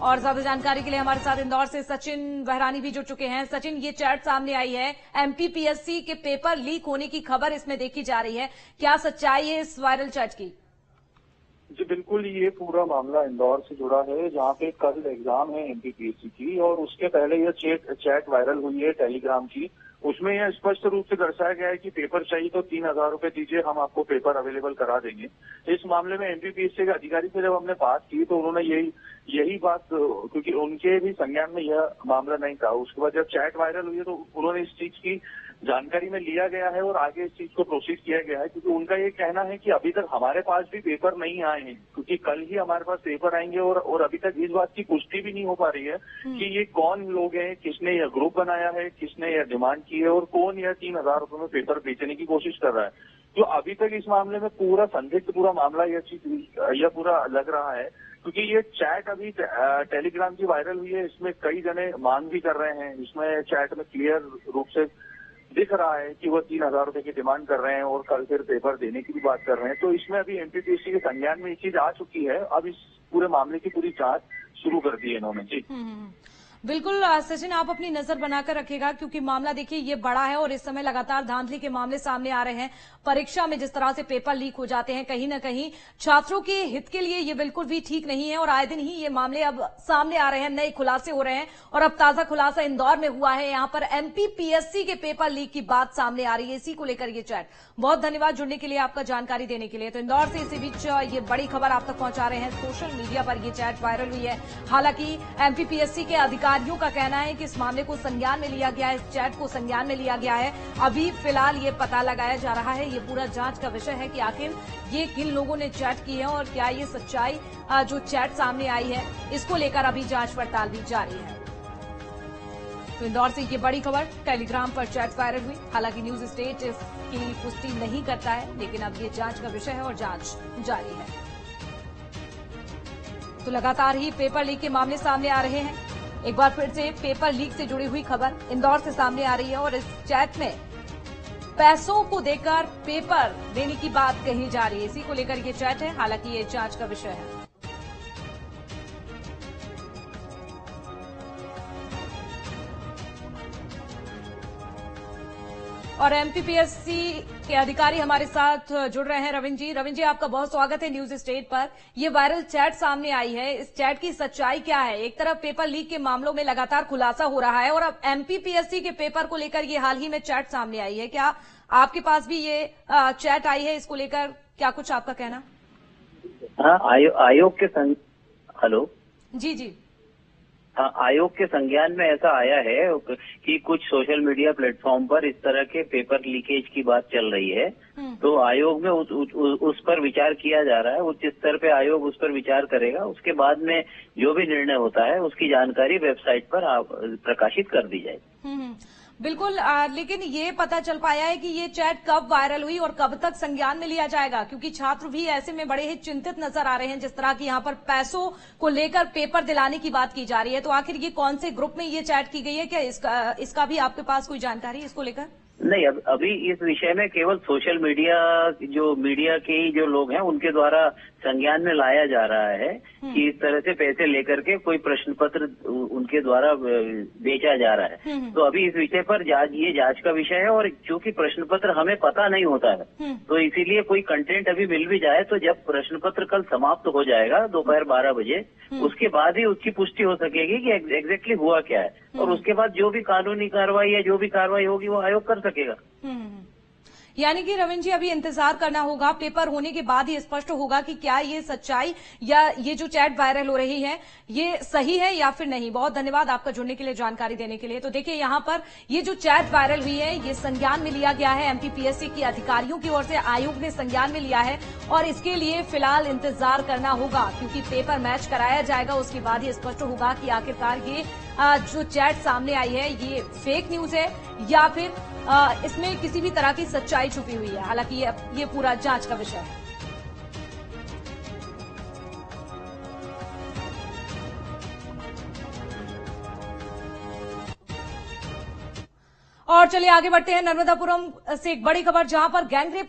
और ज्यादा जानकारी के लिए हमारे साथ इंदौर से सचिन बहरानी भी जुड़ चुके हैं। सचिन, ये चैट सामने आई है, एमपीपीएससी के पेपर लीक होने की खबर इसमें देखी जा रही है, क्या सच्चाई है इस वायरल चैट की? जी बिल्कुल, ये पूरा मामला इंदौर से जुड़ा है, जहाँ पे कल एग्जाम है एमपीपीएससी की और उसके पहले यह चैट वायरल हुई है टेलीग्राम की। उसमें यह स्पष्ट रूप से दर्शाया गया है कि पेपर चाहिए तो 3,000 रुपए दीजिए, हम आपको पेपर अवेलेबल करा देंगे। इस मामले में एमपीपीएससी के अधिकारी से जब हमने बात की तो उन्होंने यही बात, क्योंकि उनके भी संज्ञान में यह मामला नहीं था। उसके बाद जब चैट वायरल हुई है तो उन्होंने इस चीज की जानकारी में लिया गया है और आगे इस चीज को प्रोसीड किया गया है, क्योंकि उनका ये कहना है कि अभी तक हमारे पास भी पेपर नहीं आए हैं, क्योंकि कल ही हमारे पास पेपर आएंगे और अभी तक इस बात की पुष्टि भी नहीं हो पा रही है कि ये कौन लोग हैं, किसने यह ग्रुप बनाया है, किसने यह डिमांड की है और कौन यह 3,000 रुपए में पेपर बेचने की कोशिश कर रहा है। तो अभी तक इस मामले में पूरा संदिग्ध पूरा मामला यह पूरा लग रहा है, क्योंकि ये चैट अभी टेलीग्राम की वायरल हुई है। इसमें कई जने मांग भी कर रहे हैं, इसमें चैट में क्लियर रूप से दिख रहा है कि वो 3,000 रुपए की डिमांड कर रहे हैं और कल फिर पेपर देने की भी बात कर रहे हैं। तो इसमें अभी एमपीपीएससी के संज्ञान में ये चीज आ चुकी है। अब इस पूरे मामले की पूरी जांच शुरू कर दी है इन्होंने। जी बिल्कुल सचिन, आप अपनी नजर बनाकर रखिएगा, क्योंकि मामला देखिए ये बड़ा है और इस समय लगातार धांधली के मामले सामने आ रहे हैं। परीक्षा में जिस तरह से पेपर लीक हो जाते हैं, कहीं न कहीं छात्रों के हित के लिए ये बिल्कुल भी ठीक नहीं है और आए दिन ही ये मामले अब सामने आ रहे हैं, नए खुलासे हो रहे हैं और अब ताजा खुलासा इंदौर में हुआ है। यहाँ पर एमपीपीएससी के पेपर लीक की बात सामने आ रही है, इसी को लेकर ये चैट। बहुत धन्यवाद जुड़ने के लिए, आपका जानकारी देने के लिए। तो इंदौर से इसी बीच ये बड़ी खबर आप तक पहुंचा रहे हैं। सोशल मीडिया पर ये चैट वायरल हुई है। हालांकि एमपीपीएससी के अधिकारियों का कहना है कि इस मामले को संज्ञान में लिया गया है, इस चैट को संज्ञान में लिया गया है। अभी फिलहाल ये पता लगाया जा रहा है, ये पूरा जांच का विषय है कि आखिर ये किन लोगों ने चैट की है और क्या ये सच्चाई जो चैट सामने आई है, इसको लेकर अभी जांच पड़ताल भी जारी है। तो इंदौर से ये बड़ी खबर, टेलीग्राम पर चैट वायरल हुई। हालांकि न्यूज स्टेट इसकी पुष्टि नहीं करता है, लेकिन अब ये जांच का विषय है और जांच जारी है। तो लगातार ही पेपर लीक के मामले सामने आ रहे हैं। एक बार फिर से पेपर लीक से जुड़ी हुई खबर इंदौर से सामने आ रही है और इस चैट में पैसों को देकर पेपर देने की बात कही जा रही है, इसी को लेकर ये चैट है। हालांकि ये जांच का विषय है। और एमपीपीएससी के अधिकारी हमारे साथ जुड़ रहे हैं, रविंद्र जी। रविंद्र जी, आपका बहुत स्वागत है न्यूज स्टेट पर। ये वायरल चैट सामने आई है, इस चैट की सच्चाई क्या है? एक तरफ पेपर लीक के मामलों में लगातार खुलासा हो रहा है और अब एमपीपीएससी के पेपर को लेकर ये हाल ही में चैट सामने आई है। क्या आपके पास भी ये चैट आई है? इसको लेकर क्या कुछ आपका कहना? हाँ, आयोग के हेलो जी जी। आयोग के संज्ञान में ऐसा आया है कि कुछ सोशल मीडिया प्लेटफॉर्म पर इस तरह के पेपर लीकेज की बात चल रही है। तो आयोग में उस पर विचार किया जा रहा है। उच्च स्तर पे आयोग उस पर विचार करेगा। उसके बाद में जो भी निर्णय होता है उसकी जानकारी वेबसाइट पर प्रकाशित कर दी जाएगी। बिल्कुल, लेकिन ये पता चल पाया है कि ये चैट कब वायरल हुई और कब तक संज्ञान में लिया जाएगा? क्योंकि छात्र भी ऐसे में बड़े ही चिंतित नजर आ रहे हैं, जिस तरह की यहाँ पर पैसों को लेकर पेपर दिलाने की बात की जा रही है। तो आखिर ये कौन से ग्रुप में ये चैट की गई है? क्या इसका भी आपके पास कोई जानकारी इसको लेकर? नहीं, अभी इस विषय में केवल सोशल मीडिया के ही जो लोग हैं उनके द्वारा संज्ञान में लाया जा रहा है कि इस तरह से पैसे लेकर के कोई प्रश्न पत्र उनके द्वारा बेचा जा रहा है। तो अभी इस विषय पर ये जांच का विषय है और चूंकि प्रश्न पत्र हमें पता नहीं होता है, तो इसीलिए कोई कंटेंट अभी मिल भी जाए तो जब प्रश्न पत्र कल समाप्त हो जाएगा दोपहर 12 बजे, उसके बाद ही उसकी पुष्टि हो सकेगी कि एग्जैक्टली हुआ क्या है और उसके बाद जो भी कानूनी कार्रवाई या जो भी कार्रवाई होगी वो आयोग कर सकेगा। यानी कि रविंद्र जी, अभी इंतजार करना होगा, पेपर होने के बाद ही स्पष्ट होगा कि क्या ये सच्चाई या ये जो चैट वायरल हो रही है ये सही है या फिर नहीं। बहुत धन्यवाद आपका जुड़ने के लिए, जानकारी देने के लिए। तो देखिए, यहाँ पर ये जो चैट वायरल हुई है ये संज्ञान में लिया गया है, एमपीपीएससी के अधिकारियों की ओर से आयोग ने संज्ञान में लिया है और इसके लिए फिलहाल इंतजार करना होगा, क्योंकि पेपर मैच कराया जाएगा। उसके बाद ही स्पष्ट होगा कि आखिरकार ये जो चैट सामने आई है ये फेक न्यूज है या फिर इसमें किसी भी तरह की सच्चाई छुपी हुई है। हालांकि ये पूरा जांच का विषय है। और चलिए आगे बढ़ते हैं। नर्मदापुरम से एक बड़ी खबर, जहां पर गैंगरेप के